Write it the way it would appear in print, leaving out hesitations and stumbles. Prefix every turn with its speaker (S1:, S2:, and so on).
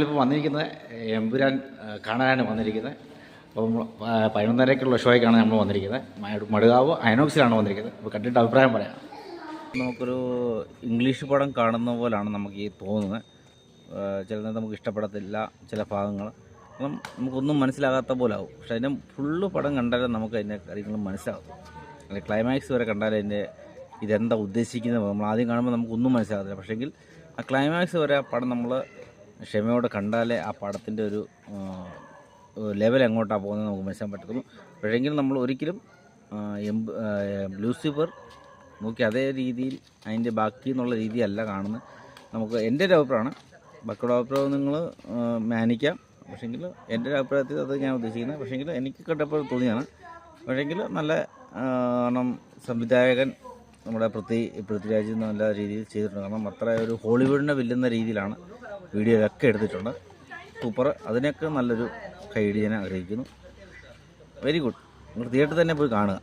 S1: ഇപ്പോൾ വന്നിരിക്കുന്നത് എമ്പുരാൻ കാണാനാണ് വന്നിരിക്കുന്നത്. അപ്പം 11:30-ക്കുള്ള ഷോയ്ക്കാണ് നമ്മൾ വന്നിരിക്കുന്നത്. മടുകാവ് ഐനോക്സിലാണ് വന്നിരിക്കുന്നത്. അപ്പോൾ കണ്ടിട്ട് അഭിപ്രായം പറയാം.
S2: നമുക്കൊരു ഇംഗ്ലീഷ് പടം കാണുന്ന പോലാണ് നമുക്ക് ഈ തോന്നുന്നത്. ചിലത് നമുക്ക് ഇഷ്ടപ്പെടത്തില്ല, ചില ഭാഗങ്ങൾ അപ്പം നമുക്കൊന്നും മനസ്സിലാകാത്ത പോലെ ആവും. പക്ഷേ അതിൻ്റെ ഫുള്ള് പടം കണ്ടാലേ നമുക്ക് അതിൻ്റെ കാര്യങ്ങൾ മനസ്സിലാകും. അല്ലെങ്കിൽ ക്ലൈമാക്സ് വരെ കണ്ടാലേ അതിൻ്റെ ഇതെന്താ ഉദ്ദേശിക്കുന്നത് നമ്മൾ ആദ്യം കാണുമ്പോൾ നമുക്കൊന്നും മനസ്സിലാകത്തില്ല. പക്ഷേങ്കിൽ ആ ക്ലൈമാക്സ് വരെ ആ പടം നമ്മൾ ക്ഷമയോടെ കണ്ടാലേ ആ പടത്തിൻ്റെ ഒരു ലെവൽ എങ്ങോട്ടാണ് പോകുന്നത് നമുക്ക് മനസ്സിലാക്കാൻ പറ്റത്തുള്ളൂ. പക്ഷേങ്കിൽ നമ്മൾ ഒരിക്കലും ലൂസിഫർ നോക്കി അതേ രീതിയിൽ അതിൻ്റെ ബാക്കി എന്നുള്ള രീതിയല്ല കാണുന്നത്. നമുക്ക് എൻ്റെ ഒരു അഭിപ്രായമാണ്. ബാക്കിയുള്ള അഭിപ്രായം നിങ്ങൾ മാനിക്കാം. പക്ഷേങ്കിൽ എൻ്റെ ഒരു അഭിപ്രായത്തിൽ അത് ഞാൻ ഉദ്ദേശിക്കുന്നത്. പക്ഷേങ്കിൽ എനിക്ക് കണ്ടപ്പോൾ തോന്നിയാണ്. പക്ഷേങ്കിൽ നല്ല സംവിധായകൻ നമ്മുടെ പൃഥ്വിരാജ് നല്ല രീതിയിൽ ചെയ്തിട്ടുണ്ട്. കാരണം അത്ര ഒരു ഹോളിവുഡിനെ വെല്ലുന്ന രീതിയിലാണ് വീഡിയോയിലൊക്കെ എടുത്തിട്ടുണ്ട്. സൂപ്പർ. അതിനൊക്കെ നല്ലൊരു കൈയടി ഞാൻ ആഗ്രഹിക്കുന്നു. Very good. നിങ്ങൾ തിയേറ്ററിൽ തന്നെ പോയി കാണുക.